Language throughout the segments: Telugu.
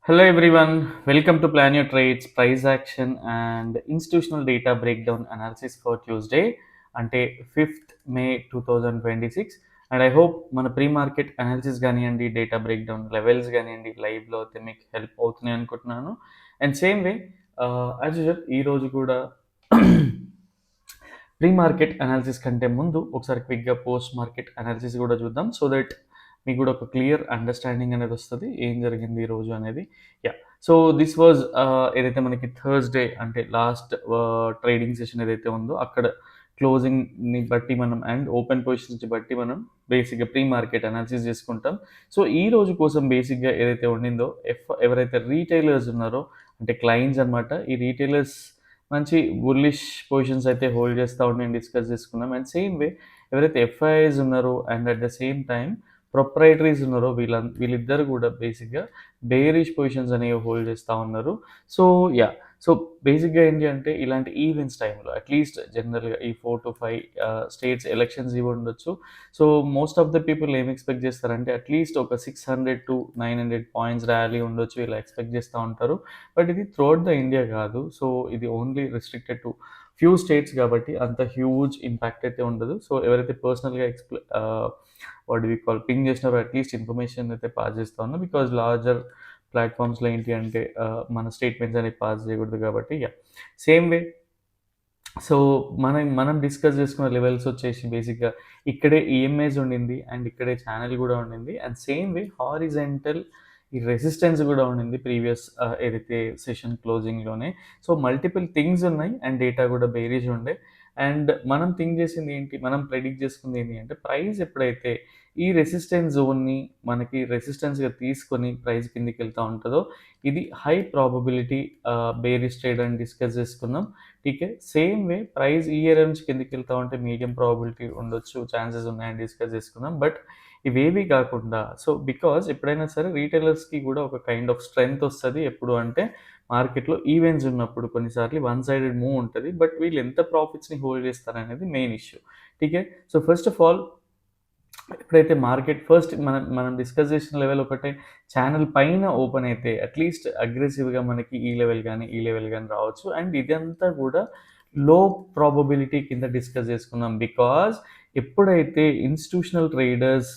Hello everyone, welcome to Plan Your Trades, Price Action and Institutional Data Breakdown Analysis for Tuesday అంటే 5th May 2026. And I hope మన ప్రీ మార్కెట్ అనాలిసిస్ కానివ్వండి, డేటా బ్రేక్డౌన్ లెవెల్స్ కానివ్వండి, లైవ్లో అయితే మీకు హెల్ప్ అవుతున్నాయి అనుకుంటున్నాను. And same way as usual ఈరోజు కూడా ప్రీ మార్కెట్ అనాలిసిస్ కంటే ముందు ఒకసారి క్విక్గా పోస్ట్ మార్కెట్ అనాలిసిస్ కూడా చూద్దాం, సో దట్ మీకు కూడా ఒక క్లియర్ అండర్స్టాండింగ్ అనేది వస్తుంది ఏం జరిగింది ఈరోజు అనేది. యా, సో దిస్ వాజ్ ఏదైతే మనకి థర్స్డే అంటే లాస్ట్ ట్రేడింగ్ సెషన్ ఏదైతే ఉందో అక్కడ క్లోజింగ్ని బట్టి మనం అండ్ ఓపెన్ పొజిషన్స్ బట్టి మనం బేసిక్గా ప్రీ మార్కెట్ అనాలిసిస్ చేసుకుంటాం. సో ఈ రోజు కోసం బేసిక్గా ఏదైతే ఉండిందో ఎవరైతే రీటైలర్స్ ఉన్నారో అంటే క్లయింట్స్ అనమాట, ఈ రీటైలర్స్ మంచి బుల్లిష్ పొజిషన్స్ అయితే హోల్డ్ చేస్తూ ఉండి డిస్కస్ చేసుకున్నాం. అండ్ సేమ్ వే ఎవరైతే ఎఫ్ఐఐస్ ఉన్నారో and at the same time proprietaries ఉన్నారో వీళ్ళిద్దరు కూడా బేసిక్గా బేరిష్ పొజిషన్స్ అనేవి హోల్డ్ చేస్తూ ఉన్నారు. సో యా, సో బేసిక్గా ఏంటి అంటే ఇలాంటి ఈవెంట్స్ టైంలో అట్లీస్ట్ జనరల్గా ఈ 4 to 5 స్టేట్స్ ఎలక్షన్స్ ఇవి ఉండొచ్చు. So most of the people ఏం ఎక్స్పెక్ట్ చేస్తారంటే అట్లీస్ట్ ఒక 600 to 900 పాయింట్స్ ర్యాలీ ఉండొచ్చు ఇలా ఎక్స్పెక్ట్ చేస్తూ ఉంటారు. బట్ ఇది త్రూఅవుట్ ద ఇండియా కాదు, సో ఇది only restricted to few states కాబట్టి అంత హ్యూజ్ ఇంపాక్ట్ అయితే ఉండదు. సో ఎవరైతే పర్సనల్గా వాట్ వి కాల్ పింగ్ చేసినారో అట్లీస్ట్ ఇన్ఫర్మేషన్ అయితే పాస్ చేస్తా ఉన్నా, బికాజ్ లార్జర్ ప్లాట్ఫామ్స్లో ఏంటి అంటే మన స్టేట్మెంట్స్ అనేవి పాస్ చేయకూడదు కాబట్టి. యా, సేమ్ వే సో మనం డిస్కస్ చేసుకున్న లెవెల్స్ వచ్చేసి బేసిక్గా ఇక్కడే ఈఎంఐస్ ఉండింది అండ్ ఇక్కడే ఛానల్ కూడా ఉండింది. అండ్ సేమ్ వే హారిజెంటల్ ఈ రెసిస్టెన్స్ కూడా ఉండింది ప్రీవియస్ ఏదైతే సెషన్ క్లోజింగ్లోనే. సో మల్టిపుల్ థింగ్స్ ఉన్నాయి అండ్ డేటా కూడా బేరీజ్ ఉండే. అండ్ మనం థింక్ చేసింది ఏంటి, మనం ప్రెడిక్ట్ చేసుకుంది ఏంటి అంటే ప్రైస్ ఎప్పుడైతే ఈ రెసిస్టెన్స్ జోన్ని మనకి రెసిస్టెన్స్గా తీసుకొని ప్రైస్ కిందికి వెళ్తూ ఉంటుందో ఇది హై ప్రాబబిలిటీ బేరిష్ ట్రేడ్ అని డిస్కస్ చేసుకున్నాం. టీకే, సేమ్ వే ప్రైస్ ఈ ఇయర్ నుంచి కిందికి వెళ్తా ఉంటే మీడియం ప్రాబిలిటీ ఉండొచ్చు, ఛాన్సెస్ ఉన్నాయని డిస్కస్ చేసుకున్నాం. బట్ ఇవేవి కాకుండా సో బికాజ్ ఎప్పుడైనా సరే రీటైలర్స్కి కూడా ఒక కైండ్ ఆఫ్ స్ట్రెంగ్త్ వస్తుంది ఎప్పుడు అంటే మార్కెట్లో ఈవెంట్స్ ఉన్నప్పుడు కొన్నిసార్లు వన్ సైడెడ్ మూవ్ ఉంటుంది, బట్ వీళ్ళు ఎంత ప్రాఫిట్స్ని హోల్డ్ చేస్తారనేది main issue. TK, so first of all ఎప్పుడైతే మార్కెట్ ఫస్ట్ మనం డిస్కస్ చేసిన లెవెల్ ఒకటే ఛానల్ పైన ఓపెన్ అయితే అట్లీస్ట్ అగ్రెసివ్గా మనకి ఈ లెవెల్ కానీ రావచ్చు. అండ్ ఇదంతా కూడా లో ప్రాబబిలిటీ కింద డిస్కస్ చేసుకున్నాం, బికాజ్ ఎప్పుడైతే ఇన్స్టిట్యూషనల్ ట్రేడర్స్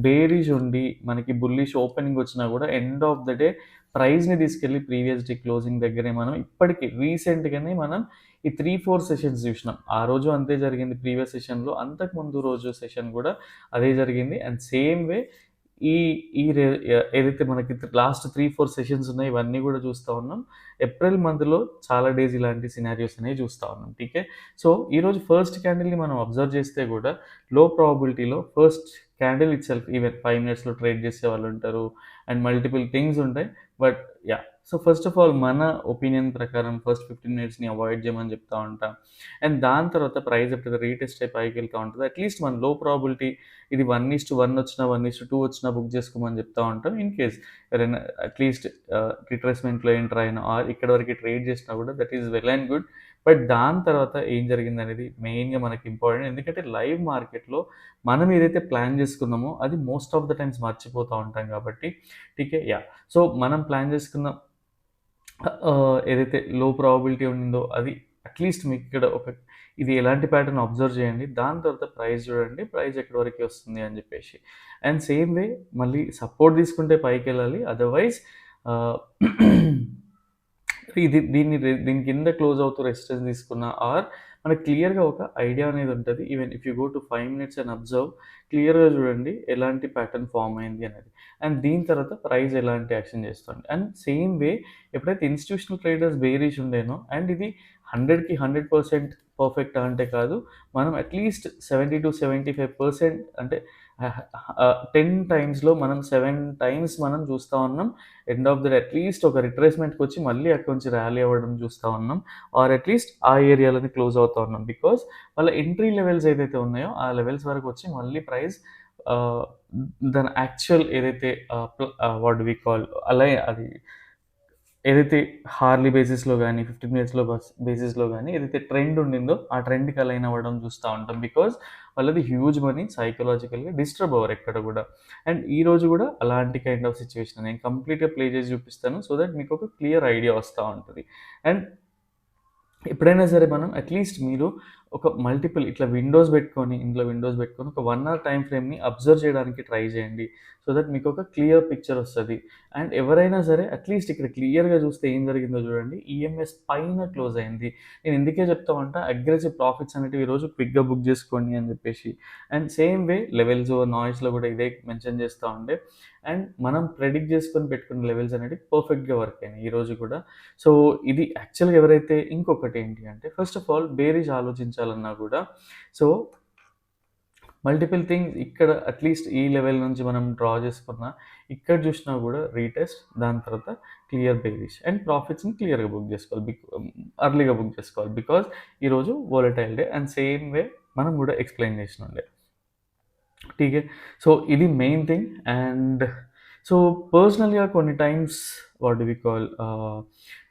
బేరిష్ ఉండి మనకి బుల్లిష్ ఓపెనింగ్ వచ్చినా కూడా ఎండ్ ఆఫ్ ద డే ప్రైస్ని తీసుకెళ్ళి ప్రీవియస్ డే క్లోజింగ్ దగ్గరే మనం ఇప్పటికీ రీసెంట్గానే మనం ఈ 3-4 సెషన్స్ చూసినాం. ఆ రోజు అంతే జరిగింది ప్రీవియస్ సెషన్లో, అంతకుముందు రోజు సెషన్ కూడా అదే జరిగింది. అండ్ సేమ్ వే ఈ ఈ ఏదైతే మనకి లాస్ట్ 3-4 సెషన్స్ ఉన్నాయి ఇవన్నీ కూడా చూస్తూ ఉన్నాం. ఏప్రిల్ మంత్లో చాలా డేస్ ఇలాంటి సినారియోస్ అనేవి చూస్తూ ఉన్నాం. టీకే, సో ఈరోజు ఫస్ట్ క్యాండిల్ని మనం అబ్జర్వ్ చేస్తే కూడా లో ప్రాబిలిటీలో first candle itself even 5 మినిట్స్లో ట్రేడ్ చేసే వాళ్ళు ఉంటారు అండ్ మల్టిపుల్ థింగ్స్ ఉంటాయి. But yeah, so first of all మన ఒపీనియన్ ప్రకారం ఫస్ట్ 15 మినిట్స్ని అవాయిడ్ చేయమని చెప్తా ఉంటాం. అండ్ దాని తర్వాత ప్రైస్ ఎప్పుడైతే రీటెస్ట్ అయి పైకి వెళ్తూ ఉంటుంది అట్లీస్ట్ మన లో ప్రాబిలిటీ ఇది 1:1 వచ్చినా 1:2 వచ్చినా బుక్ చేసుకోమని చెప్తా ఉంటాం. ఇన్ కేస్ ఎవరైనా అట్లీస్ట్ రిట్రేస్మెంట్లో ఎంటర్ అయినా ఆర్ ఇక్కడ వరకు ట్రేడ్ చేసినా కూడా that is well and good. But దాని తర్వాత ఏం జరిగింది అనేది మెయిన్గా మనకి ఇంపార్టెంట్, ఎందుకంటే లైవ్ మార్కెట్లో మనం ఏదైతే ప్లాన్ చేసుకున్నామో అది మోస్ట్ ఆఫ్ ద టైమ్స్ మర్చిపోతూ ఉంటాం కాబట్టి. టీకే, యా, సో మనం ప్లాన్ చేసుకున్న ఏదైతే లో ప్రాబిలిటీ ఉండిందో అది అట్లీస్ట్ మీకు ఇక్కడ ఒక ఇది ఎలాంటి ప్యాటర్న్ అబ్జర్వ్ చేయండి, దాని తర్వాత ప్రైస్ చూడండి ప్రైస్ ఎక్కడి వరకు వస్తుంది అని చెప్పేసి. అండ్ సేమ్ వే మళ్ళీ సపోర్ట్ తీసుకుంటే పైకి వెళ్ళాలి, అదర్వైజ్ దీని కింద క్లోజ్ అవుతూ రెసిస్టెన్స్ తీసుకున్న ఆర్ మనకు క్లియర్గా ఒక ఐడియా అనేది ఉంటుంది. Even if you go to 5 minutes and observe క్లియర్గా చూడండి ఎలాంటి ప్యాటర్న్ ఫామ్ అయింది అనేది. అండ్ దీని తర్వాత ప్రైస్ ఎలాంటి యాక్షన్ చేస్తుంది. అండ్ సేమ్ వే ఎప్పుడైతే ఇన్స్టిట్యూషనల్ ట్రేడర్స్ బేరీష్ ఉండేనో అండ్ ఇది 100% పర్ఫెక్ట్ అంటే కాదు, మనం అట్లీస్ట్ 70-75% అంటే 10 టైమ్స్లో మనం 7 టైమ్స్ మనం చూస్తూ ఉన్నాం end of the day at least ఒక రిట్రేస్మెంట్కి వచ్చి మళ్ళీ అక్కడి నుంచి ర్యాలీ అవ్వడం చూస్తూ ఉన్నాం ఆర్ అట్లీస్ట్ ఆ ఏరియాలని క్లోజ్ అవుతూ ఉన్నాం. బికాస్ వాళ్ళ ఎంట్రీ లెవెల్స్ ఏదైతే ఉన్నాయో ఆ లెవెల్స్ వరకు వచ్చి మళ్ళీ ప్రైస్ దాని యాక్చువల్ ఏదైతే వాట్ వి కాల్ అలా అది ఏదైతే హార్లీ బేసిస్‌లో గానీ, 15 మినిట్స్‌లో బేసిస్‌లో గానీ ఏదైతే ట్రెండ్ ఉండిందో, ఆ ట్రెండ్‌కి అలైన్ అవ్వడం చూస్తా ఉంటాం. బికాజ్ వాళ్ళది హ్యూజ్ మనీ సైకలాజికల్‌గా డిస్టర్బ్ అవ్వరు ఎక్కడ గూడా. అండ్ ఈరోజు గూడా అలాంటి కైండ్ ఆఫ్ సిట్యుయేషన్ నేను కంప్లీట్‌గా ప్లే చేసి చూపిస్తాను. సో దట్ మీకు ఒక క్లియర్ ఐడియా వస్తా ఉంటది. అండ్ ఎప్పుడైనా సరే మనం అట్‌లీస్ట్ మీరు ఒక మల్టిపుల్ ఇట్లా విండోస్ పెట్టుకొని, ఇంట్లో విండోస్ పెట్టుకొని ఒక 1 అవర్ టైమ్ ఫ్రేమ్‌ని అబ్జర్వ్ చేయడానికి ట్రై చేయండి. సో దట్ మీకు ఒక క్లియర్ పిక్చర్ వస్తది. అండ్ ఎవరైనా సరే అట్‌లీస్ట్ ఇక్కడ క్లియర్‌గా చూస్తే ఏం జరిగిందో చూడండి. ఈఎంఎస్ పైన క్లోజ్ అయింది. నేను ఇందుకే చెప్తామంట అగ్రెసివ్ ప్రాఫిట్స్ అనేటివి ఈరోజు క్విక్‌గా బుక్ చేసుకోండి అని చెప్పేసి. అండ్ సేమ్ వే లెవెల్స్, నాయిస్‌లో కూడా ఇదే మెన్షన్ చేస్తా ఉండే. అండ్ మనం ప్రెడిక్ట్ చేసుకొని పెట్టుకున్న లెవెల్స్ అనేటివి పర్ఫెక్ట్‌గా వర్క్ అయినాయి ఈరోజు కూడా. సో, ఇది యాక్చువల్‌గా ఎవరైతే ఇంకొకటేంటి అంటే, ఫస్ట్ ఆఫ్ ఆల్ బేరీజ్ ఆలోచించాలన్నా గూడా, సో, మల్టిపుల్ థింగ్స్ ఇక్కడ అట్‌లీస్ట్ ఈ లెవెల్ నుంచి మనం డ్రా చేసుకున్న, ఇక్కడ చూసినా గూడా రీటెస్ట్, దాని తర్వాత క్లియర్ బేరిష్ అండ్ ప్రాఫిట్స్‌ని క్లియర్‌గా బుక్ జేసుకోవాలి. అర్లీగా బుక్ జేసుకోవాలి. బికాజ్ ఈరోజు volatile day and same way మనం గూడా ఎక్స్‌ప్లెయిన్ చేసినుండే. ఠీకే. సో, ఇది మెయిన్ థింగ్. అండ్ సో, పర్సనల్‌గా కొన్ని times what do we call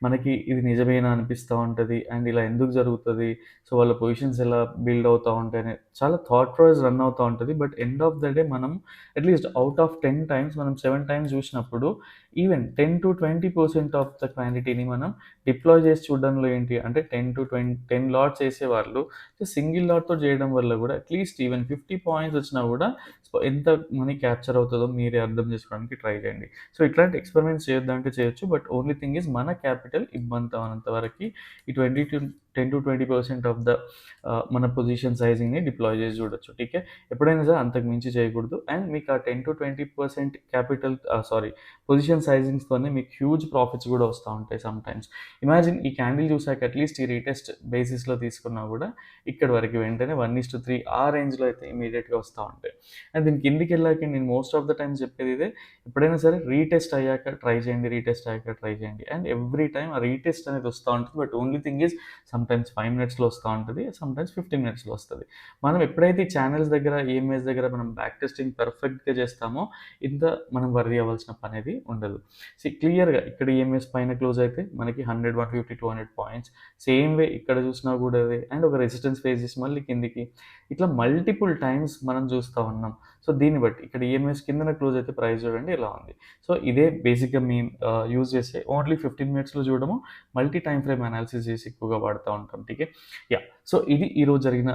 మనకి ఇది నిజమేనా అనిపిస్తా ఉంటది. అండ్ ఇలా ఎందుకు జరుగుతది? సో, వాళ్ళ పొజిషన్స్ ఎలా బిల్డ్ అవుతా ఉంటాయని చాలా థాట్ ప్రాసెస్ రన్ అవుతా ఉంటది. But end of the day మనం అట్‌లీస్ట్ ఔట్ ఆఫ్ 10 టైమ్స్ మనం 7 టైమ్స్ చూసినప్పుడు ఈవెన్ 10-20% ఆఫ్ ద క్వాంటిటీని మనం డిప్లాయ్ చేసి చూడడంలో ఏంటి అంటే 10 లాట్స్ ఏసేవాళ్ళు సింగిల్ లాట్‌తో చేయడం వల్ల గూడా అట్‌లీస్ట్ ఈవెన్ 50 పాయింట్స్ వచ్చినా గూడా ఎంత మనీ క్యాప్చర్ అవుతదో మీరే అర్థం చేసుకోవడానికి ట్రై చేయండి. సో, ఇట్లాంటి ఎక్స్‌పెరిమెంట్స్ చేయొద్దంటే చేయొచ్చు. బట్ ఓన్లీ థింగ్ ఈజ్ మన క్యాపిటల్ ఇబ్బందవునంత వరకి ఈ 10-20% ఆఫ్ ద మన పొజిషన్ సైజింగ్‌ని డిప్లాయ్ చేసి చూడొచ్చు. ఠీకే. ఎప్పుడైనా సరే అంతకు మించి చేయకూడదు. అండ్ మీకు ఆ 10-20% క్యాపిటల్ పొజిషన్ సైజింగ్స్‌తోనే మీకు హ్యూజ్ ప్రాఫిట్స్ గూడా వస్తా ఉంటాయి సమ్‌టైమ్స్. ఇమాజిన్ ఈ క్యాండిల్ చూసాక అట్‌లీస్ట్ ఈ రీటెస్ట్ బేసిస్‌లో తీసుకున్నా గూడా ఇక్కడి వరకు వెంటనే 1:3 ఆ రేంజ్‌లో అయితే ఇమ్మీడియేట్‌గా వస్తా ఉంటాయి. అండ్ దీని కిందికెళ్ళాక నేను మోస్ట్ ఆఫ్ ద టైమ్స్ చెప్పేది ఇదే. ఎప్పుడైనా సరే రీటెస్ట్ అయ్యాక ట్రై చేయండి. రీటెస్ట్ అయ్యాక ట్రై చేయండి. అండ్ ఎవ్రీ టైమ్ ఆ రీటెస్ట్ అనేది వస్తా ఉంటది. But only thing is sometimes 5 మినిట్స్‌లో వస్తా ఉంటది. సమ్‌టైమ్స్ 15 మినిట్స్‌లో వస్తది. మనం ఎప్పుడైతే ఈ ఛానెల్స్ దగ్గర, ఈఎంఐస్ దగ్గర మనం బ్యాక్ టెస్టింగ్ పర్ఫెక్ట్‌గా చేస్తామో ఇంత మనం వర్రీ అవ్వాల్సిన పనేది ఉండదు. క్లియర్‌గా ఇక్కడ ఈఎంఐస్ పైన క్లోజ్ అయితే మనకి 100, 150, 200 పాయింట్స్. సేమ్ వే ఇక్కడ చూసినా కూడా అదే. అండ్ ఒక రెసిస్టెన్స్ ఫేస్ చేసి మళ్ళీ కిందికి. ఇట్లా మల్టిపుల్ టైమ్స్ మనం చూస్తా ఉన్నాం. సో, దీన్ని బట్టి ఇక్కడ ఈఎంఐస్ కిందన క్లోజ్ అయితే ప్రైస్ చూడండి ఇలా ఉంది. సో, ఇదే బేసిక్‌గా మేము యూజ్ చేసే ఓన్లీ 15 మినిట్స్‌లో చూడము. మల్టీ టైమ్ ఫ్రేమ్ అనాలిసిస్ చేసి ఎక్కువగా వాడుతా ఉంటాం. ఠీకే. యాహ్! సో, ఇది ఈరోజు జరిగిన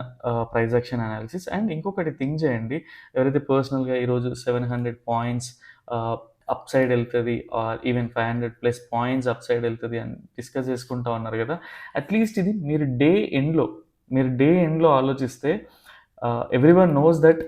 ప్రైస్ యాక్షన్ అనాలిసిస్. అండ్ ఇంకొకటి థింక్ చేయండి. ఎవరైతే పర్సనల్‌గా ఈరోజు 700 పాయింట్స్ ఆహ్, అప్ సైడ్ ఎళ్తది or even 500+ points upside ఎళ్తది అని డిస్కస్ చేసుకుంటా ఉన్నారు గదా! అట్‌లీస్ట్ ఇది మీరు డే ఎండ్‌లో ఆలోచిస్తే ఎవ్రీవన్ నోస్ దట్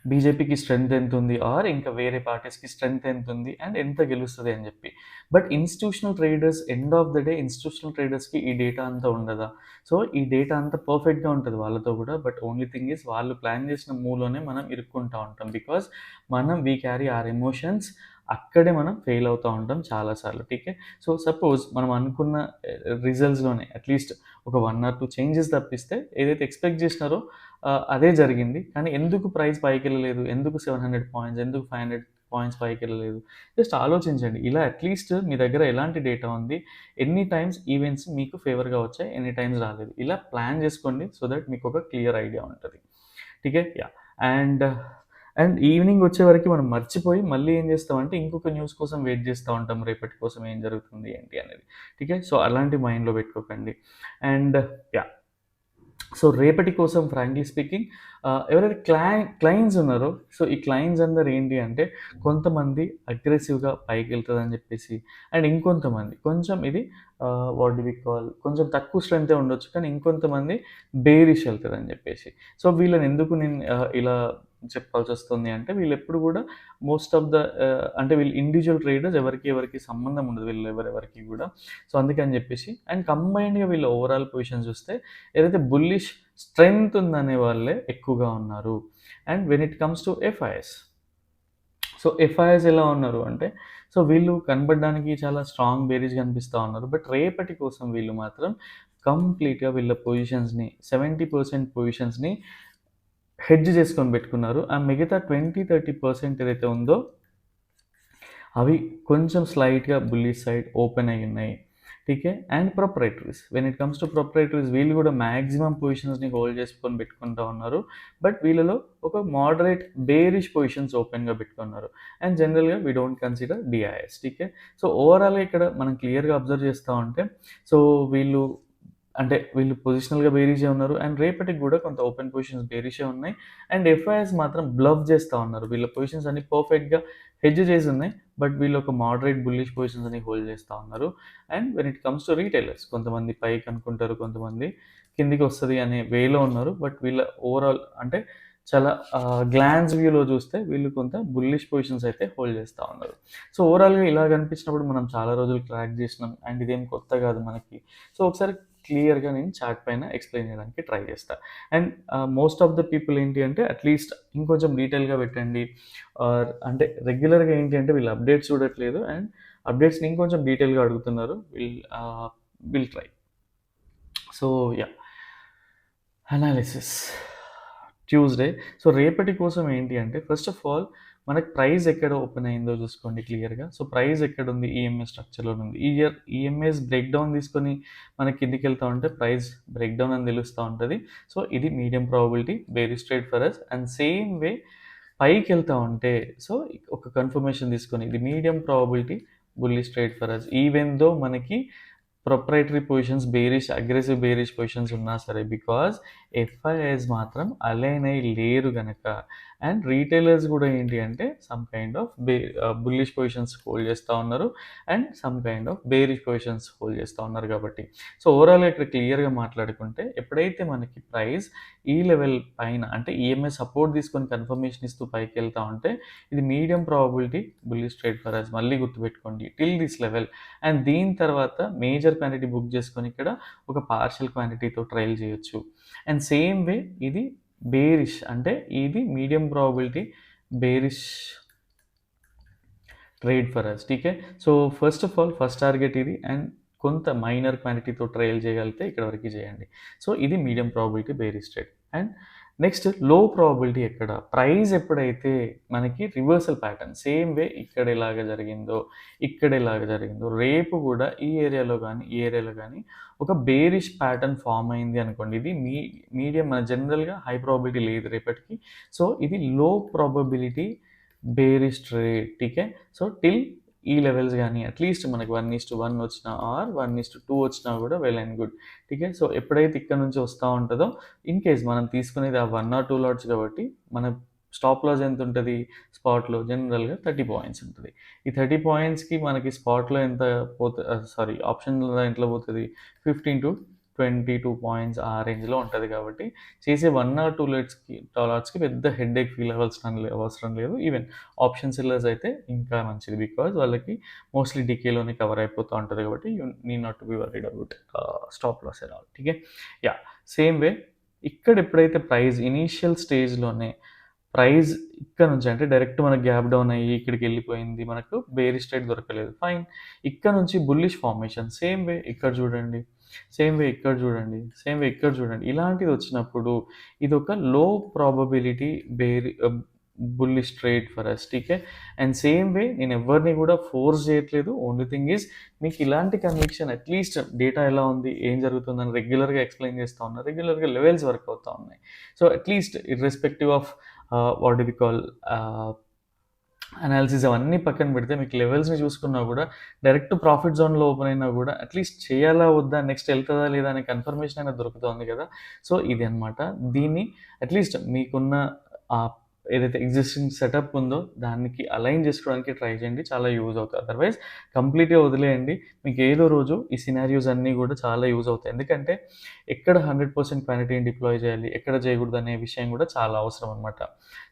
బీజేపీకి స్ట్రెంత్ ఎంతుంది ఆర్ ఇంకా వేరే పార్టీస్‌కి స్ట్రెంత్ ఎంతుంది అండ్ ఎంత గెలుస్తది అని జెప్పి. But institutional traders end of the day institutional ట్రేడర్స్‌కి ఈ డేటా అంతా ఉండదా? సో, ఈ డేటా అంతా పర్ఫెక్ట్‌గా ఉంటది వాళ్ళతో గూడా. బట్ ఓన్లీ థింగ్ ఈజ్ వాళ్ళు ప్లాన్ చేసిన మూవ్‌లోనే మనం ఇరుక్కుంటా ఉంటాం. Because we carry our emotions అక్కడే మనం ఫెయిల్ అవుతా ఉంటాం చాలా సార్లు. ఠీకే. సో, సపోజ్ మనం అనుకున్న రిజల్ట్స్‌లోనే అట్‌లీస్ట్ ఒక 1 ఆర్ 2 చేంజెస్ తప్పిస్తే ఏదైతే ఎక్స్‌పెక్ట్ జేసినారో అదే జరిగింది. కానీ ఎందుకు ప్రైస్ పైకెళ్ళలేదు? ఎందుకు 700 పాయింట్స్? ఎందుకు 500 పాయింట్స్ పైకెళ్ళలేదు? జస్ట్ ఆలోచించండి. ఇలా అట్‌లీస్ట్ మీ దగ్గర ఎలాంటి డేటా ఉంది? ఎన్ని టైమ్స్ ఈవెంట్స్ మీకు ఫేవర్‌గా వచ్చాయి? ఎన్ని టైమ్స్ రాలేదు? ఇలా ప్లాన్ జేసుకోండి. సో దట్ మీకొక క్లియర్ ఐడియా ఉంటది. ఠీకే. యాహ్! అండ్ అండ్ ఈవినింగ్ వచ్చేవరకి మనం మర్చిపోయి మళ్ళీ ఏం చేస్తామంటే ఇంకొక న్యూస్ కోసం వెయిట్ చేస్తా ఉంటాం. రేపటి కోసం ఏం జరుగుతుంది ఏంటి అనేది. ఠీకే. సో, అలాంటి మైండ్‌లో పెట్టుకోకండి. And yeah! సో, రేపటి కోసం ఫ్రాంక్లీ స్పీకింగ్ ఎవరైతే క్లయింట్స్ ఉన్నారో, సో, ఈ క్లయింట్స్ అందరూ ఏంటి అంటే కొంతమంది అగ్రెసివ్‌గా పైకెళ్తదని చెప్పేసి అండ్ ఇంకొంతమంది కొంచెం ఇది వాట్ డు వి కాల్ కొంచెం తక్కువ స్ట్రెంతే ఉండొచ్చు. కానీ ఇంకొంతమంది బేరిష్ ఎళ్తదని చెప్పేసి. సో, వీళ్ళని ఎందుకు నేను ఇలా చెప్పాల్సొస్తుంది అంటే వీళ్ళెప్పుడు గూడా మోస్ట్ ఆఫ్ ద అంటే వీళ్ళు ఇండివిడ్యువల్ ట్రేడర్స్ ఎవరికీ సంబంధం ఉండదు. వీళ్ళు ఎవరెవరికి గూడా. సో, అందుకని జెప్పేసి అండ్ కంబైన్డ్‌గా వీళ్ళ ఓవరాల్ పొజిషన్ చూస్తే ఏదైతే బుల్లిష్ స్ట్రెంగ్త్ ఉందనే వాళ్ళే ఎక్కువగా ఉన్నారు. And when it comes to FIIs. So, FIIs ఎలా ఉన్నారు అంటే, సో, వీళ్ళు కనపడడానికి చాలా స్ట్రాంగ్ బేరిష్ కనిపిస్తా ఉన్నారు. బట్ రేపటి కోసం వీళ్ళు మాత్రం కంప్లీట్‌గా వీళ్ళ పొజిషన్స్‌ని 70% పొజిషన్స్‌ని హెడ్జ్ చేసుకొని పెట్టుకున్నారు. ఆ మిగతా 20, 30% ఏదైతే ఉందో అవి కొంచెం స్లైట్‌గా బుల్లిష్ సైడ్ ఓపెన్ అయ్యి ఉన్నాయి. ఠీకే. And proprietaries. When it comes to proprietaries వీళ్ళు కూడా మాక్సిమం పొజిషన్స్‌ని హోల్డ్ చేసుకొని పెట్టుకుంటా ఉన్నారు. బట్ వీళ్ళలో ఒక మోడరేట్ బేరిష్ పొజిషన్స్ ఓపెన్‌గా పెట్టుకున్నారు. అండ్ జనరల్‌గా వి డోంట్ కన్సిడర్ డిఐఎస్. ఠీకే. సో ఓవరాల్‌గా ఇక్కడ మనం క్లియర్‌గా అబ్జర్వ్ చేస్తా ఉంటే సో వీళ్ళు అంటే వీళ్ళు పొజిషనల్‌గా బేరిషే ఉన్నారు. అండ్ రేపటికి గూడా కొంత ఓపెన్ పొజిషన్స్ బేరిషే ఉన్నాయి. అండ్ ఎఫ్ఐఎస్ మాత్రం బ్లఫ్ చేస్తా ఉన్నారు. వీళ్ళ పొజిషన్స్ అన్నీ పర్ఫెక్ట్‌గా హెడ్జ్ చేసి ఉన్నాయి. బట్ వీళ్ళు ఒక మోడరేట్ బుల్లిష్ పొజిషన్స్ అని హోల్డ్ చేస్తా ఉన్నారు. And when it comes to retailers కొంతమంది పైకి అనుకుంటారు, కొంతమంది కిందికి వస్తది అనే వేలో ఉన్నారు. బట్ వీళ్ళ ఓవరాల్ అంటే చాలా గ్లాన్స్ వ్యూలో చూస్తే వీళ్ళు కొంత బుల్లిష్ పొజిషన్స్ అయితే హోల్డ్ చేస్తా ఉన్నారు. సో ఓవరాల్‌గా ఇలా కనిపించినప్పుడు మనం చాలా రోజులు ట్రాక్ చేసినాం. అండ్ ఇదేం కొత్త కాదు మనకి. సో ఒకసారి క్లియర్‌గా నేను చార్ట్ పైన ఎక్స్‌ప్లెయిన్ చేయడానికి ట్రై చేస్తా. And most of the people ఏంటి అంటే అట్‌లీస్ట్ ఇంకొంచెం డీటెయిల్‌గా పెట్టండి. అంటే రెగ్యులర్‌గా ఏంటి అంటే వీళ్ళు అప్డేట్స్ చూడట్లేదు. అండ్ అప్డేట్స్‌ని ఇంకొంచెం డీటెయిల్‌గా అడుగుతున్నారు. Will try. So yeah! Analysis Tuesday. So రేపటి కోసం ఏంటి అంటే ఫస్ట్ ఆఫ్ ఆల్ మనకి ప్రైస్ ఎక్కడ ఓపెన్ అయిందో చూసుకోండి క్లియర్‌గా. సో ప్రైస్ ఎక్కడుంది? ఈఎంఏ స్ట్రక్చర్‌లోనే ఉంది. ఈఎంఏస్ బ్రేక్ డౌన్ తీసుకొని మనం కిందికెళ్తా ఉంటే ప్రైస్ బ్రేక్ డౌన్ అని తెలుస్తా ఉంటది. సో ఇది medium probability bearish trade for us. And same way పైకెళ్తా ఉంటే సో ఒక కన్ఫర్మేషన్ తీసుకొని ఇది medium probability bullish trade for us. Even though మనకి proprietary positions bearish aggressive bearish positions ఉన్నా సరే బికాజ్ ఎఫ్ఐఐస్ మాత్రం అలైన్ అయ్యి లేరు గనక. అండ్ రీటైలర్స్ కూడా ఏంటి అంటే some kind of bullish positions hold చేస్తూ ఉన్నారు. And some kind of bearish positions hold చేస్తూ ఉన్నారు కాబట్టి సో ఓవరాల్గా ఇక్కడ క్లియర్గా మాట్లాడుకుంటే ఎప్పుడైతే మనకి ప్రైస్ ఈ లెవెల్ పైన అంటే ఈఎంఐ సపోర్ట్ తీసుకొని కన్ఫర్మేషన్ ఇస్తూ పైకి వెళ్తా ఉంటే ఇది medium probability bullish trade for us. మళ్ళీ గుర్తుపెట్టుకోండి టిల్ దిస్ లెవెల్. అండ్ దీని తర్వాత మేజర్ క్వాంటిటీ బుక్ చేసుకొని ఇక్కడ ఒక పార్షియల్ క్వాంటిటీతో ట్రయల్ చేయొచ్చు. అండ్ సేమ్ వే ఇది బేరిష్ అంటే ఇది medium probability bearish trade for us. ఠీకే. So first of all first target ఇది. అండ్ కొంత మైనర్ క్వాంటిటీతో ట్రయల్ చేయగలిగితే ఇక్కడ వరకు చేయండి. సో ఇది medium probability bearish trade. And next low probability ఎక్కడ? ప్రైస్ ఎప్పుడైతే మనకి రివర్సల్ ప్యాటర్న్ సేమ్ వే ఇక్కడ ఎలాగ జరిగిందో ఇక్కడ ఎలాగ జరిగిందో రేపు కూడా ఈ ఏరియాలో కానీ ఈ ఏరియాలో కానీ ఒక బేరిష్ ప్యాటర్న్ ఫామ్ అయింది అనుకోండి. ఇది మీడియం మన జనరల్గా హై ప్రాబబిలిటీ లేదు రేపటికి. సో ఇది లో ప్రాబబిలిటీ బేరిష్ ట్రేడ్. ఠీకే. సో టిల్ ఈ లెవెల్స్ గానీ అట్‌లీస్ట్ మనకి 1:1 వచ్చినా ఆర్ 1:2 వచ్చినా కూడా వెల్ అండ్ గుడ్. ఠీకే. సో ఎప్పుడైతే ఇక్కడ నుంచి వస్తా ఉంటదో ఇన్ కేస్ మనం తీసుకునేది ఆ 1 ఆర్ 2 లాట్స్ కాబట్టి మన స్టాప్ లాస్ ఎంతుంటది? స్పాట్‌లో జనరల్‌గా 30 పాయింట్స్ ఉంటది. ఈ 30 పాయింట్స్‌కి మనకి స్పాట్‌లో ఎంత సారీ ఆప్షన్‌లో ఎంత పోతది? 15-22 పాయింట్స్ ఆ రేంజ్‌లో ఉంటది కాబట్టి చేసే 1 ఆర్ 2 లాట్స్‌కి పెద్ద హెడేక్ ఫీల్ అవసరం లేదు. ఈవెన్ ఆప్షన్ సెల్లర్స్ అయితే ఇంకా మంచిది. బికాజ్ వాళ్ళకి మోస్ట్‌లీ డీకేలోనే కవర్ అయిపోతా ఉంటది కాబట్టి you need not to be worried about stop loss and all. ఠీకే. యాహ్! సేమ్ వే ఇక్కడ ఎప్పుడైతే ప్రైస్ ఇనీషియల్ స్టేజ్‌లోనే ప్రైస్ ఇక్కడ నుంచి అంటే డైరెక్ట్ మనకు గ్యాప్ డౌన్ అయ్యి ఇక్కడికెళ్ళిపోయింది. మనకు బేరిష్ ట్రేడ్ దొరకలేదు. ఫైన్. ఇక్కడ నుంచి బుల్లిష్ ఫార్మేషన్ సేమ్ వే ఇక్కడ చూడండి. సేమ్ వే ఇక్కడ చూడండి. సేమ్ వే ఇక్కడ చూడండి. ఇలాంటిది వచ్చినప్పుడు ఇదొక low probability bullish trade for us. ఠీకే. అండ్ సేమ్ వే నేను ఎవరిని కూడా ఫోర్స్ చేయట్లేదు. ఓన్లీ థింగ్ ఈజ్ మీకు ఇలాంటి కన్విక్షన్ అట్‌లీస్ట్ డేటా ఎలా ఉంది? ఏం జరుగుతుందని రెగ్యులర్‌గా ఎక్స్‌ప్లెయిన్ చేస్తా ఉన్నా. రెగ్యులర్‌గా లెవెల్స్ వర్క్ అవుతా ఉన్నాయి. So at least irrespective of what do we call analysis అవన్నీ పక్కన పెడితే మీకు లెవెల్స్‌ని చూసుకున్నా కూడా డైరెక్ట్ ప్రాఫిట్ జోన్‌లో ఓపెన్ అయినా కూడా అట్‌లీస్ట్ చేయాలా వద్దా? నెక్స్ట్ ఎళ్తదా లేదా? అనే కన్ఫర్మేషన్ అనేది దొరుకుతుంది కదా! సో ఇది అన్నమాట. దీన్ని అట్‌లీస్ట్ మీకున్న ఏదైతే ఎగ్జిస్టింగ్ సెటప్ ఉందో దానికి అలైన్ చేసుకోవడానికి ట్రై చేయండి. చాలా యూజ్ అవుతాయి. అదర్‌వైజ్ కంప్లీట్‌గా వదిలేయండి. మీకు ఏదో రోజు ఈ సినారియోస్ అన్నీ కూడా చాలా యూజ్ అవుతాయి. ఎందుకంటే ఎక్కడ 100% క్వాంటిటీని డిప్లాయ్ చేయాలి, ఎక్కడ చేయకూడదు అనే విషయం కూడా చాలా అవసరం అనమాట.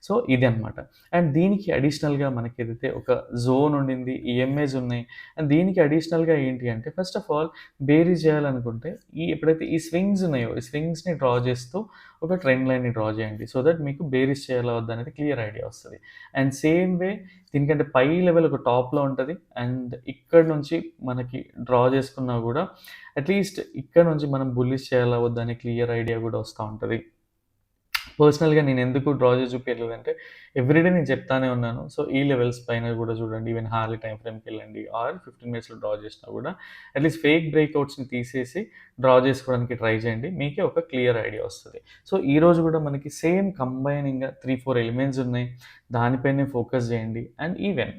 సో ఇది అనమాట. అండ్ దీనికి అడిషనల్‌గా మనకి ఏదైతే ఒక జోన్ ఉండింది, ఈఎంఐస్ ఉన్నాయి. అండ్ దీనికి అడిషనల్‌గా ఏంటి అంటే ఫస్ట్ ఆఫ్ ఆల్ బేరీ చేయాలనుకుంటే ఎప్పుడైతే ఈ స్వింగ్స్ ఉన్నాయో ఈ స్వింగ్స్‌ని డ్రా చేస్తూ ఒక ట్రెండ్ లైన్‌ని డ్రా చేయండి. సో దట్ మీకు బేరిష్ చేయాలా వద్దా అనేది క్లియర్ ఐడియా వస్తది. అండ్ సేమ్ వే దీనికంటే పై లెవెల్ ఒక టాప్‌లో ఉంటది. అండ్ ఇక్కడ నుంచి మనకి డ్రా చేసుకున్నా కూడా అట్‌లీస్ట్ ఇక్కడ నుంచి మనం బుల్లిష్ చేయాలా వద్దా అనే క్లియర్ ఐడియా కూడా వస్తా ఉంటది. పర్సనల్‌గా నేనెందుకు డ్రా చేసి చూపియలేదంటే, ఎవ్రీడే నేను చెప్తానే ఉన్నాను. సో, ఈ లెవెల్స్ పైన గూడా చూడండి. ఈవెన్ హార్లీ టైమ్ ఫ్రేమ్‌కెళ్ళండి ఆర్ 15 మినిట్స్‌లో డ్రా చేసినా గూడా అట్‌లీస్ట్ ఫేక్ బ్రేక్‌ఔట్స్‌ని తీసేసి డ్రా చేసుకోవడానికి ట్రై చేయండి. మీకే ఒక క్లియర్ ఐడియా వస్తది. సో, ఈరోజు గూడా మనకి సేమ్ కంబైనింగ్‌గా 3, 4 ఎలిమెంట్స్ ఉన్నాయి. దానిపైనే ఫోకస్ చేయండి. అండ్ ఈవెన్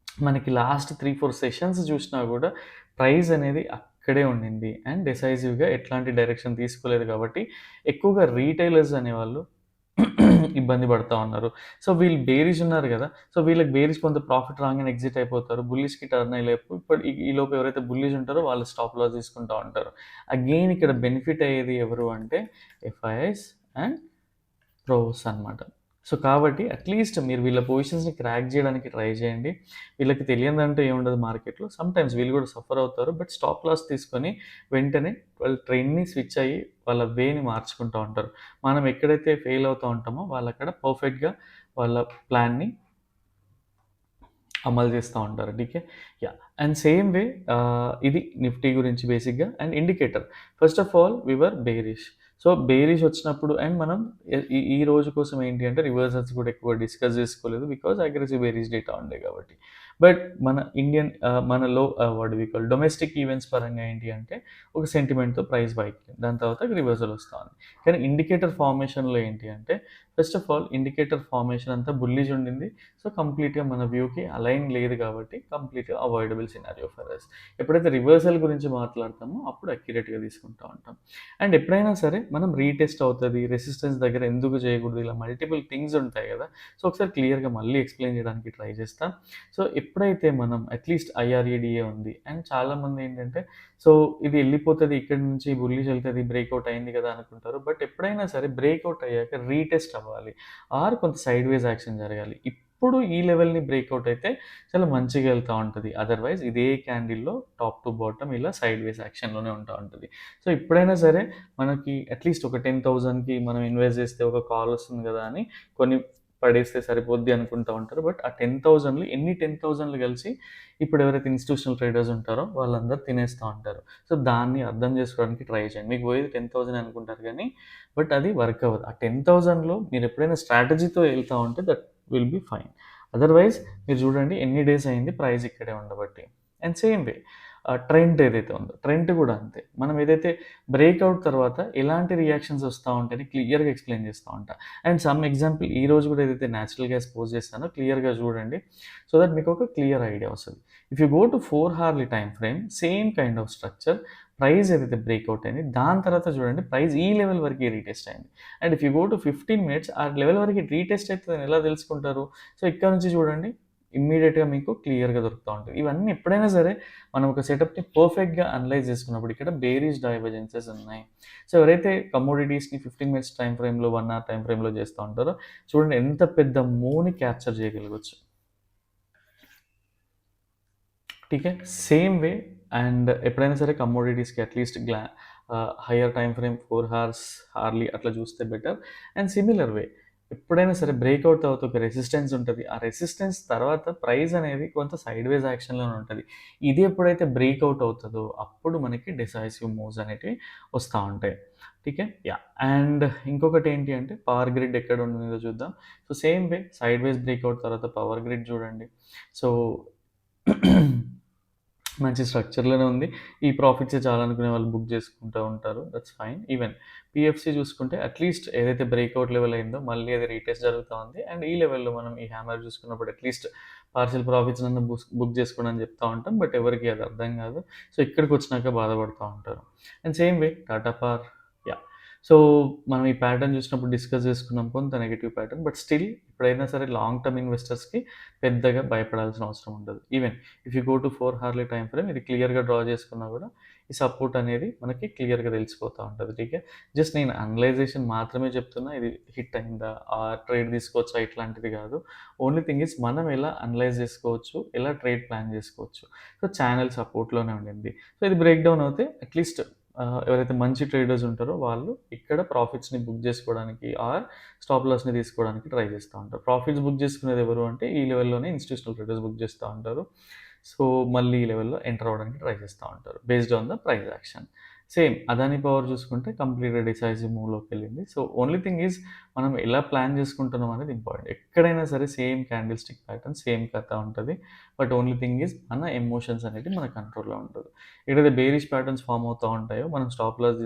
మనకి లాస్ట్ 3, 4 సెషన్స్ చూసినా గూడా ప్రైస్ అనేది అక్కడే ఉండింది. అండ్ డిసైసివ్‌గా ఎట్లాంటి డైరెక్షన్ తీసుకోలేదు కాబట్టి, ఎక్కువగా రీటైలర్స్ అనేవాళ్ళు ఇబ్బంది పడతా ఉన్నారు. సో, వీళ్ళు బేరిష్ ఉన్నారు గదా! సో, వీళ్ళకి బేరిష్ కొంత ప్రాఫిట్ రాంగానే ఎగ్జిట్ అయిపోతారు. బుల్లిష్‌కి టర్న్ అయ్యేలోపు ఇప్పుడు ఈలోపు ఎవరైతే బుల్లిష్ ఉంటారో వాళ్ళు స్టాప్ లాస్ తీసుకుంటా ఉంటారు. అగైన్ ఇక్కడ బెనిఫిట్ అయ్యేది ఎవరు అంటే ఎఫ్ఐఐస్ అండ్ ప్రోస్ అనమాట. సో, కాబట్టి అట్‌లీస్ట్ మీరు వీళ్ళ పొజిషన్స్‌ని క్రాక్ జేయడానికి ట్రై జేయండి. వీళ్ళకి తెలియనిదంటూ ఏముండదు మార్కెట్‌లో. సమ్‌టైమ్స్ వీళ్ళు గూడా సఫర్ అవుతారు. బట్ స్టాప్ లాస్ తీసుకొని వెంటనే వాళ్ళ ట్రెండ్‌ని స్విచ్ అయ్యి వాళ్ళ వేని మార్చుకుంటా ఉంటారు. మనం ఎక్కడైతే ఫెయిల్ అవుతా ఉంటామో వాళ్ళక్కడ పర్ఫెక్ట్‌గా వాళ్ళ ప్లాన్‌ని అమలు చేస్తా ఉంటారు. ఠీకే. యాహ్! అండ్ సేమ్ వే ఇది నిఫ్టీ గురించి బేసిక్‌గా and indicator. First of all we were bearish. So, bearish వచ్చినప్పుడు అండ్ మనం ఈ ఈ రోజు కోసం ఏంటి అంటే రివర్సల్స్ కూడా ఎక్కువ డిస్కస్ చేసుకోలేదు. బికాజ్ అగ్రెసివ్ బేరిష్ డేటా ఉండే కాబట్టి. బట్ మన ఇండియన్ మనలో what do we call domestic events పరంగా ఏంటి అంటే ఒక సెంటిమెంట్‌తో ప్రైస్ పైకి దాని తర్వాత రివర్సల్ వస్తా ఉంది. కానీ ఇండికేటర్ ఫార్మేషన్‌లో ఏంటి అంటే first of all indicator formation అంతా బుల్లిష్ ఉండింది. సో, కంప్లీట్‌గా మన వ్యూకి అలైన్ లేదు కాబట్టి కంప్లీట్‌గా అవాయిడబుల్ సినారియో ఫర్ అస్. ఎప్పుడైతే రివర్సల్ గురించి మాట్లాడతామో అప్పుడు అక్యురేట్‌గా తీసుకుంటా ఉంటాం. అండ్ ఎప్పుడైనా సరే మనం రీటెస్ట్ అవుతది, రెసిస్టెన్స్ దగ్గర ఎందుకు చేయకూడదు ఇలా మల్టిపుల్ థింగ్స్ ఉంటాయి గదా! సో, ఒకసారి క్లియర్‌గా మళ్ళీ ఎక్స్‌ప్లెయిన్ చేయడానికి ట్రై చేస్తా. సో, ఎప్పుడైతే మనం అట్‌లీస్ట్ ఐఆర్ఏడీఏ ఉంది అండ్ చాలామంది ఏంటంటే సో, ఇది ఎళ్ళిపోతది ఇక్కడి నుంచి బుల్లిష్ ఎళ్తది బ్రేక్‌ఔట్ అయింది గదా! అనుకుంటారు. బట్ ఎప్పుడైనా సరే బ్రేక్‌ఔట్ అయ్యాక రీటెస్ట్ అవ్వాలి. ఆర్ కొంత సైడ్‌వేస్ యాక్షన్ జరగాలి. ఇప్పుడు ఈ లెవెల్‌ని బ్రేక్‌ఔట్ అయితే చాలా మంచిగా ఎళ్తా ఉంటది. అదర్‌వైజ్ ఇదే క్యాండిల్‌లో టాప్ టు బాటమ్ ఇలా సైడ్‌వేస్ యాక్షన్‌లోనే ఉంటా ఉంటది. సో, ఎప్పుడైనా సరే మనకి అట్‌లీస్ట్ ఒక 10,000కి మనం ఇన్వెస్ట్ చేస్తే ఒక కాల్ వస్తుంది గదా! అని కొన్ని పడేస్తే సరిపోద్ది అనుకుంటా ఉంటారు. బట్ ఆ 10,000లో ఎన్ని 10,000లు కలిసి ఇప్పుడు ఎవరైతే ఇన్‌స్టిట్యూషనల్ ట్రేడర్స్ ఉంటారో వాళ్ళందరూ తినేస్తా ఉంటారు. సో, దాన్ని అర్థం చేసుకోవడానికి ట్రై చేయండి. మీకు పోయేది 10,000 అనుకుంటారు గానీ బట్ అది వర్క్ అవ్వదు. ఆ 10,000లో మీరు ఎప్పుడైనా స్ట్రాటజీతో ఎళ్తా ఉంటే that will be fine. Otherwise మీరు చూడండి ఎన్ని డేస్ అయింది ప్రైస్ ఇక్కడే ఉండబట్టి. అండ్ సేమ్ వే ట్రెండ్ ఏదైతే ఉందో ట్రెండ్ కూడా అంతే. మనం ఏదైతే బ్రేక్‌ఔట్ తర్వాత ఎలాంటి రియాక్షన్స్ వస్తా ఉంటాయని క్లియర్‌గా ఎక్స్‌ప్లెయిన్ చేస్తా ఉంటా. అండ్ సమ్ ఎగ్జాంపుల్ ఈ రోజు కూడా ఏదైతే నేచురల్ గ్యాస్ పోస్ట్ చేశానో క్లియర్‌గా చూడండి. సో దట్ మీకు ఒక క్లియర్ ఐడియా వస్తది. If you go to 4 Harley time frame same kind of structure price ఏదైతే బ్రేక్‌ఔట్ అయింది దాని తర్వాత చూడండి ప్రైస్ ఈ లెవెల్ వరకే రీటెస్ట్ అయింది. And if you go to 15 minutes ఆ లెవెల్ వరకి రీటెస్ట్ అయితదని ఎలా తెలుసుకుంటారు? సో, ఇక్కడ నుంచి చూడండి ఇమ్మీడియేట్‌గా మీకు క్లియర్‌గా దొరుకుతా ఉంటది. ఇవన్నీ ఎప్పుడైనా సరే మనం ఒక సెటప్‌ని పర్ఫెక్ట్‌గా అనలైజ్ చేసుకున్నప్పుడు ఇక్కడ బేరిష్ డైవర్జెన్సెస్ ఉన్నాయి. సో, ఎవరైతే కమోడిటీస్‌ని 15 మినిట్స్ టైమ్ ఫ్రేమ్‌లో, 1 అవర్ టైమ్ ఫ్రేమ్‌లో చేస్తా ఉంటారో చూడండి ఎంత పెద్ద మూవ్‌ని క్యాప్చర్ చేయగలగొచ్చు. ఠీకే. సేమ్ వే అండ్ ఎప్పుడైనా సరే కమోడిటీస్‌కి at least higher time frame 4 hours hourly అట్లా చూస్తే బెటర్. అండ్ సిమిలర్ వే ఎప్పుడైనా సరే బ్రేక్‌ఔట్ అవుతే ఒక రెసిస్టెన్స్ ఉంటది. ఆ రెసిస్టెన్స్ తర్వాత ప్రైస్ అనేది కొంత సైడ్‌వేస్ యాక్షన్‌లోనే ఉంటది. ఇది ఎప్పుడైతే బ్రేక్‌ఔట్ అవుతదో అప్పుడు మనకి డిసైసివ్ మూవ్స్ అనేటివి వస్తా ఉంటాయి. ఠీకే. యాహ్! అండ్ ఇంకొకటి ఏంటి అంటే పవర్ గ్రిడ్ ఎక్కడ ఉందో చూద్దాం. సో, సేమ్ వే సైడ్‌వేస్ బ్రేక్‌ఔట్ తర్వాత పవర్ గ్రిడ్ చూడండి. సో మంచి స్ట్రక్చర్‌లోనే ఉంది. ఈ ప్రాఫిట్సే చాలనుకునే వాళ్ళు బుక్ చేసుకుంటా ఉంటారు. That's fine. ఈవెన్ పీఎఫ్‌సి చూసుకుంటే అట్‌లీస్ట్ ఏదైతే బ్రేక్‌ఔట్ లెవెల్ అయిందో మళ్ళీ అది రీటెస్ట్ జరుగుతా ఉంది. అండ్ ఈ లెవెల్‌లో మనం ఈ హ్యామర్ చూసుకున్నప్పుడు అట్‌లీస్ట్ పార్షియల్ ప్రాఫిట్స్ నన్ను బుక్ చేసుకోండి అని చెప్తా ఉంటాం. బట్ ఎవరికీ అది అర్థం కాదు. సో, ఇక్కడికొచ్చినాక బాధపడతా ఉంటారు. And same way Tata power yeah! So, మనం ఈ ప్యాటర్న్ చూసినప్పుడు డిస్కస్ చేసుకున్నాం కొంత నెగెటివ్ ప్యాటర్న్. బట్ స్టిల్ ఎప్పుడైనా సరే లాంగ్ టర్మ్ ఇన్వెస్టర్స్‌కి పెద్దగా భయపడాల్సిన అవసరం ఉండదు. Even if you go to 4 Harley time frame ఇది క్లియర్‌గా డ్రా చేసుకున్నా కూడా ఈ సపోర్ట్ అనేది మనకి క్లియర్‌గా తెలిసిపోతా ఉంటది. ఠీకే. జస్ట్ నేను అనలైజేషన్ మాత్రమే చెప్తున్నా. ఇది హిట్ అయిందా? ట్రేడ్ తీసుకోవచ్చా? ఇట్లాంటిది కాదు. ఓన్లీ థింగ్ ఈస్ మనం ఎలా అనలైజ్ చేసుకోవచ్చు? ఎలా ట్రేడ్ ప్లాన్ చేసుకోవచ్చు? సో, ఛానెల్ సపోర్ట్‌లోనే ఉండింది. సో, ఇది బ్రేక్ డౌన్ అవుతే అట్‌లీస్ట్ ఎవరైతే మంచి ట్రేడర్స్ ఉంటారో వాళ్ళు ఇక్కడ ప్రాఫిట్స్‌ని బుక్ చేసుకోవడానికి ఆర్ స్టాప్ లాస్‌ని తీసుకోవడానికి ట్రై చేస్తా ఉంటారు. ప్రాఫిట్స్ బుక్ చేసుకునేది ఎవరు అంటే ఈ లెవెల్‌లోనే ఇన్‌స్టిట్యూషనల్ ట్రేడర్స్ బుక్ చేస్తా ఉంటారు. సో, మళ్ళీ ఈ లెవెల్‌లో ఎంటర్ అవ్వడానికి ట్రై చేస్తా ఉంటారు. Based on the price action. Same Adani power చూసుకుంటే కంప్లీట్‌గా డిసైసివ్ మూవ్‌లోకెళ్ళింది. సో, ఓన్లీ థింగ్ ఈజ్ మనం ఎలా ప్లాన్ చేసుకుంటున్నాం అనేది ఇంపార్టెంట్. ఎక్కడైనా సరే same candlestick pattern, same కథ ఉంటది. బట్ ఓన్లీ థింగ్ ఈజ్ మన ఎమోషన్స్ అనేటివి మన కంట్రోల్‌లో ఉండదు. ఏదైతే బేరిష్ ప్యాటర్న్స్ ఫార్మ్ అవుతా ఉంటాయో మనం స్టాప్ లాస్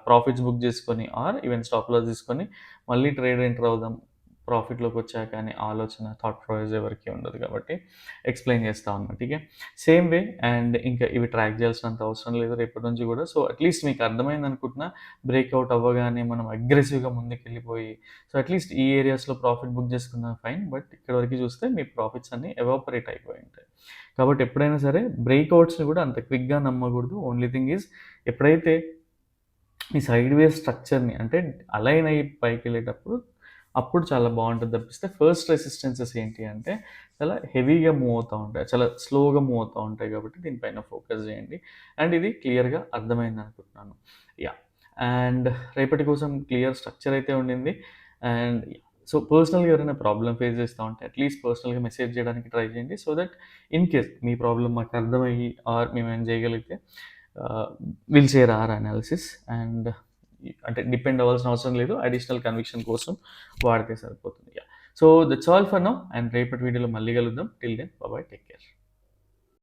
ప్రాఫిట్స్ బుక్ చేసుకొని ఆర్ ఈవెన్ స్టాప్ లాస్ తీసుకొని మళ్ళీ ట్రేడ్ ఎంటర్ అవుదాం. ప్రాఫిట్‌లోకి వచ్చాక అనే ఆలోచన, థాట్ ప్రాసెస్ ఎవరికీ ఉండదు కాబట్టి ఎక్స్‌ప్లెయిన్ చేస్తా ఉన్నా. ఠీకే. సేమ్ వే అండ్ ఇంకా ఇవి ట్రాక్ చేయాల్సినంత అవసరం లేదు రేపటి నుంచి కూడా. సో, అట్‌లీస్ట్ మీకు అర్థమైంది అనుకుంటున్నా. బ్రేక్‌ఔట్ అవ్వగానే మనం అగ్రెసివ్‌గా ముందుకెళ్ళిపోయి సో, అట్‌లీస్ట్ ఈ ఏరియాస్‌లో ప్రాఫిట్ బుక్ చేసుకున్నా ఫైన్. బట్ ఇక్కడి వరకు చూస్తే మీ ప్రాఫిట్స్ అన్నీ ఎవాపరేట్ అయిపోయి ఉంటాయి. కాబట్టి ఎప్పుడైనా సరే బ్రేక్‌ఔట్స్‌ని కూడా అంత క్విక్‌గా నమ్మకూడదు. ఓన్లీ థింగ్ ఈజ్ ఎప్పుడైతే ఈ సైడ్‌వేస్ స్ట్రక్చర్‌ని అంటే అలైన్ అయ్యి పైకెళ్ళేటప్పుడు అప్పుడు చాలా బావుంటది తప్పిస్తే ఫస్ట్ రెసిస్టెన్సెస్ ఏంటి అంటే చాలా హెవీగా మూవ్ అవుతా ఉంటాయి. చాలా స్లోగా మూవ్ అవుతా ఉంటాయి కాబట్టి దీనిపైన ఫోకస్ చేయండి. అండ్ ఇది క్లియర్‌గా అర్థమైందనుకుంటున్నాను. యాహ్! అండ్ రేపటి కోసం క్లియర్ స్ట్రక్చర్ అయితే ఉండింది. అండ్ సో, పర్సనల్‌గా ఎవరైనా ప్రాబ్లమ్ ఫేస్ చేస్తా ఉంటే అట్‌లీస్ట్ పర్సనల్‌గా మెసేజ్ చేయడానికి ట్రై చేయండి. సో దట్ ఇన్ కేస్ మీ ప్రాబ్లమ్ మాకు అర్థమయ్యి ఆర్ మేమేమైనా చేయగలిగితే will share our analysis and అంటే డిపెండ్ అవ్వాల్సిన అవసరం లేదు. అడిషనల్ కన్విక్షన్ కోసం వాడితే సరిపోతుంది. Yeah! So, that's all for now and రేపటి వీడియోలో మళ్ళీ కలుద్దాం. Till then bye bye. Take care.